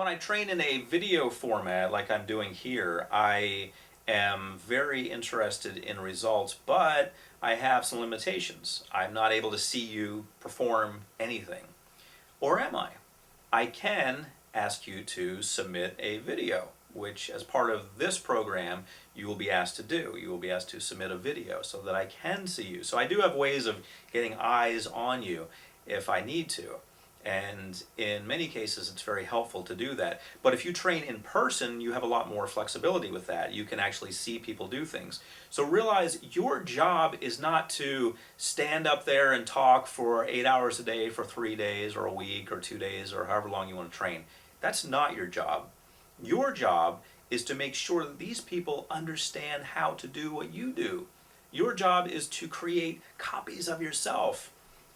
when I train in a video format like I'm doing here, I am very interested in results, but I have some limitations. I'm not able to see you perform anything. Or am I? I can ask you to submit a video, which as part of this program you will be asked to do. You will be asked to submit a video so that I can see you. So I do have ways of getting eyes on you if I need to. And in many cases it's very helpful to do that. But if you train in person, you have a lot more flexibility with that. You can actually see people do things. So realize your job is not to stand up there and talk for 8 hours a day for 3 days or a week or 2 days or however long you want to train. That's not your job. Your job is to make sure that these people understand how to do what you do. Your job is to create copies of yourself.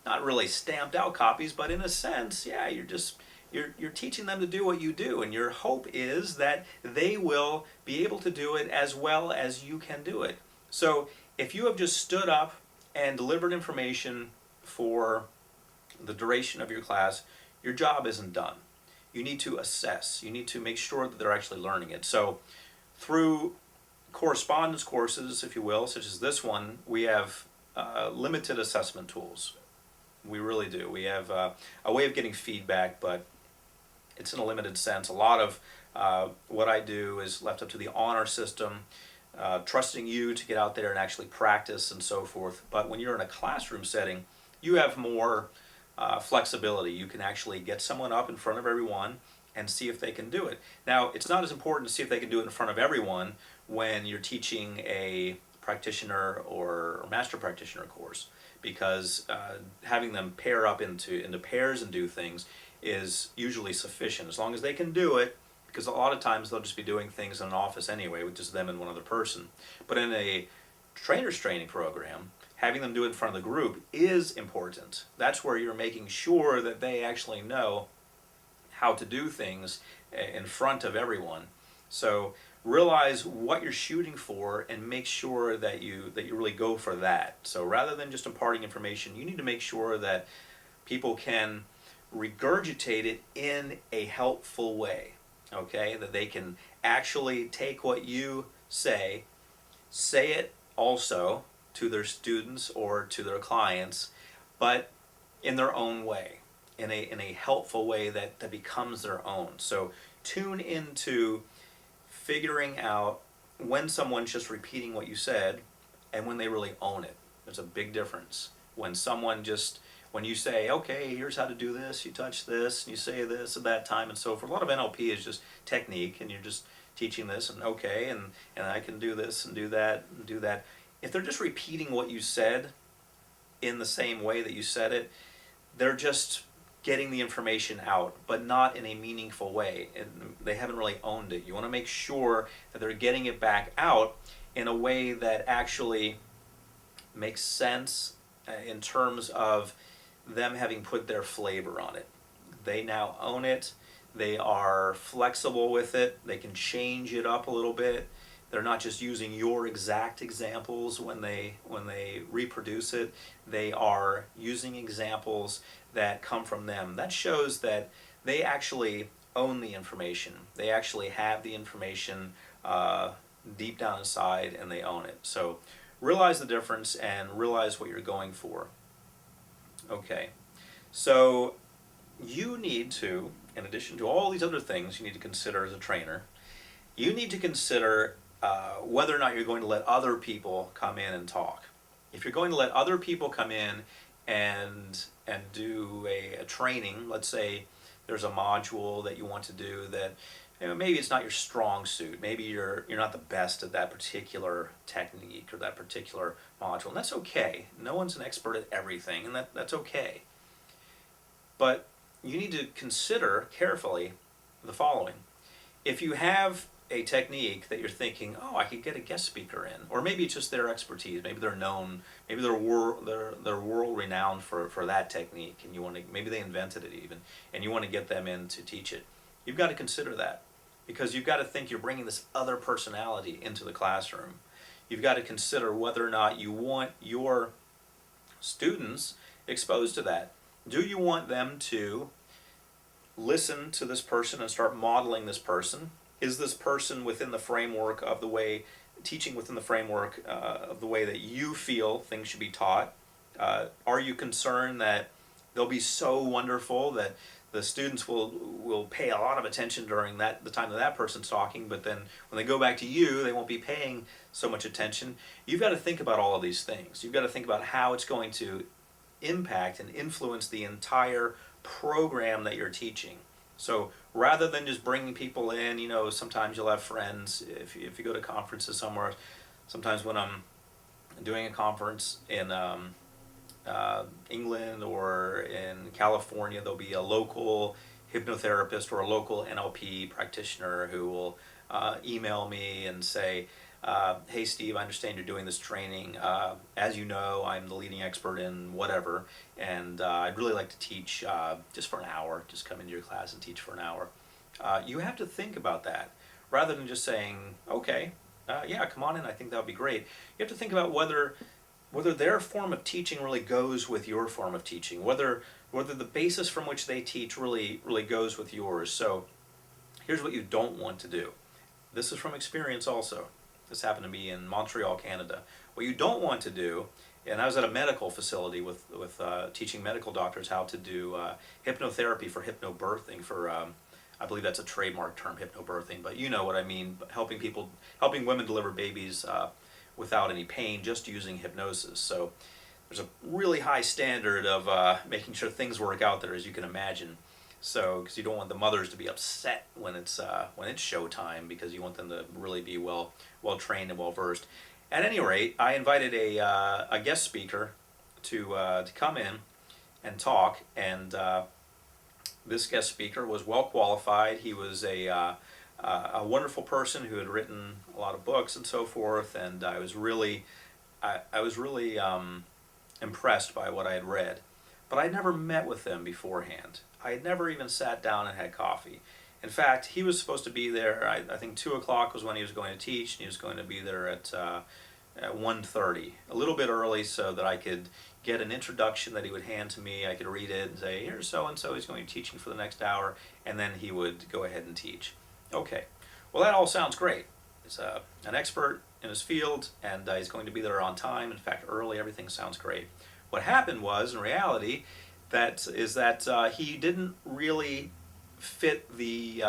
Not really stamped out copies, but in a sense, yeah, you're teaching them to do what you do, and your hope is that they will be able to do it as well as you can do it. So if you have just stood up and delivered information for the duration of your class, your job isn't done. You need to assess. You need to make sure that they're actually learning it. So through correspondence courses, if you will, such as this one, we have limited assessment tools. We really do. We have a way of getting feedback, but it's in a limited sense. A lot of what I do is left up to the honor system, trusting you to get out there and actually practice and so forth. But when you're in a classroom setting, you have more flexibility. You can actually get someone up in front of everyone and see if they can do it. Now, it's not as important to see if they can do it in front of everyone when you're teaching a practitioner or master practitioner course, because having them pair up into pairs and do things is usually sufficient, as long as they can do it, because a lot of times they'll just be doing things in an office anyway with just them and one other person. But in a trainer's training program, having them do it in front of the group is important. That's where you're making sure that they actually know how to do things in front of everyone. So realize what you're shooting for and make sure that you really go for that. So rather than just imparting information, you need to make sure that people can regurgitate it in a helpful way. Okay? That they can actually take what you say it also to their students or to their clients, but in their own way, in a helpful way that becomes their own. So tune into figuring out when someone's just repeating what you said and when they really own it. There's a big difference. When you say, okay, here's how to do this, you touch this, and you say this at that time and so forth. A lot of NLP is just technique, and you're just teaching this, and okay, and I can do this and do that and do that. If they're just repeating what you said in the same way that you said it, they're just getting the information out, but not in a meaningful way, and they haven't really owned it. You want to make sure that they're getting it back out in a way that actually makes sense in terms of them having put their flavor on it. They now own it. They are flexible with it. They can change it up a little bit. They're not just using your exact examples when they reproduce it. They are using examples that come from them. That shows that they actually own the information. They actually have the information deep down inside, and they own it. So realize the difference and realize what you're going for. Okay, so you need to, in addition to all these other things you need to consider as a trainer, you need to consider whether or not you're going to let other people come in and talk. If you're going to let other people come in and do a training, let's say there's a module that you want to do that, you know, maybe it's not your strong suit. Maybe you're not the best at that particular technique or that particular module, and that's okay. No one's an expert at everything, and that's okay. But you need to consider carefully the following. If you have a technique that you're thinking, oh, I could get a guest speaker in, or maybe it's just their expertise, maybe they're known, maybe they're world renowned for that technique, and maybe they invented it even, and you want to get them in to teach it. You've got to consider that, because you've got to think you're bringing this other personality into the classroom. You've got to consider whether or not you want your students exposed to that. Do you want them to listen to this person and start modeling this person. Is this person within the framework of the way, teaching within the framework of the way that you feel things should be taught? Are you concerned that they'll be so wonderful that the students will pay a lot of attention during the time that person's talking, but then when they go back to you, they won't be paying so much attention? You've got to think about all of these things. You've got to think about how it's going to impact and influence the entire program that you're teaching. So rather than just bringing people in, sometimes you'll have friends, if you go to conferences somewhere, sometimes when I'm doing a conference in England or in California, there'll be a local hypnotherapist or a local NLP practitioner who will email me and say, hey Steve, I understand you're doing this training. As you know, I'm the leading expert in whatever, and I'd really like to teach just for an hour, just come into your class and teach for an hour. You have to think about that, rather than just saying, okay, yeah, come on in, I think that would be great. You have to think about whether their form of teaching really goes with your form of teaching, whether the basis from which they teach really goes with yours. So here's what you don't want to do. This is from experience also. This happened to me in Montreal, Canada. What you don't want to do, and I was at a medical facility with teaching medical doctors how to do hypnotherapy for hypnobirthing, for I believe that's a trademark term, hypnobirthing, but you know what I mean, helping women deliver babies without any pain, just using hypnosis. So there's a really high standard of making sure things work out there, as you can imagine. So, because you don't want the mothers to be upset when it's showtime, because you want them to really be well trained and well versed. At any rate, I invited a guest speaker to come in and talk, and this guest speaker was well qualified. He was a wonderful person who had written a lot of books and so forth, and I was really impressed by what I had read. But I'd never met with them beforehand. I had never even sat down and had coffee. In fact, he was supposed to be there, I think 2 o'clock was when he was going to teach, and he was going to be there at 1:30, a little bit early, so that I could get an introduction that he would hand to me. I could read it and say, here's so-and-so, he's going to be teaching for the next hour, and then he would go ahead and teach. Okay, well that all sounds great. He's an expert in his field, and he's going to be there on time, in fact early, everything sounds great. What happened was, in reality, that he didn't really fit the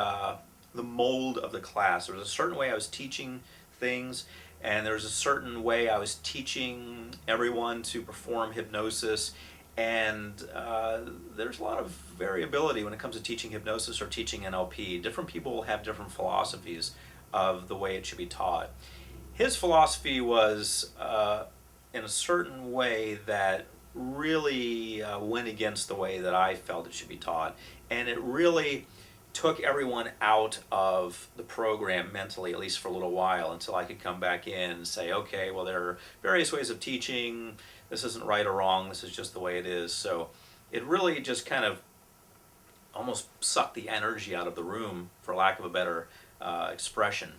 mold of the class. There was a certain way I was teaching things, and there was a certain way I was teaching everyone to perform hypnosis, and there's a lot of variability when it comes to teaching hypnosis or teaching NLP. Different people have different philosophies of the way it should be taught. His philosophy was in a certain way that really went against the way that I felt it should be taught, and it really took everyone out of the program mentally, at least for a little while, until I could come back in and say, okay, well, there are various ways of teaching, this isn't right or wrong, this is just the way it is. So it really just kind of almost sucked the energy out of the room, for lack of a better expression.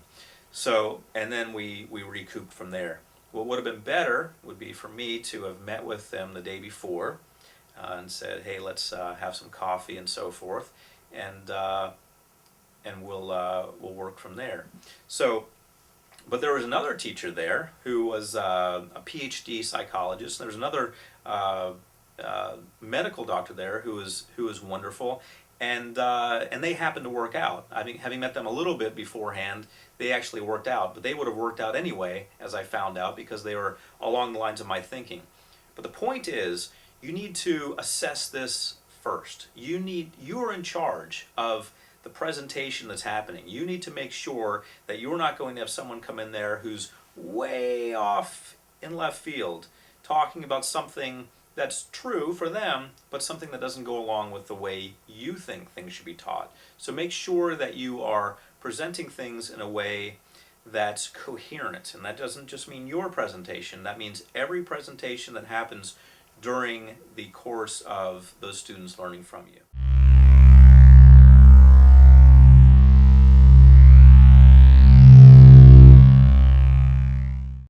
So, and then we recouped from there. What would have been better would be for me to have met with them the day before and said, hey, let's have some coffee and so forth, and we'll work from there. So, but there was another teacher there who was a PhD psychologist. There was another medical doctor there who was wonderful, and they happened to work out. I mean, having met them a little bit beforehand, they actually worked out. But they would have worked out anyway, as I found out, because they were along the lines of my thinking. But the point is, you need to assess this first. You are in charge of the presentation that's happening. You need to make sure that you're not going to have someone come in there who's way off in left field, talking about something that's true for them, but something that doesn't go along with the way you think things should be taught. So make sure that you are presenting things in a way that's coherent. And that doesn't just mean your presentation, that means every presentation that happens during the course of those students learning from you.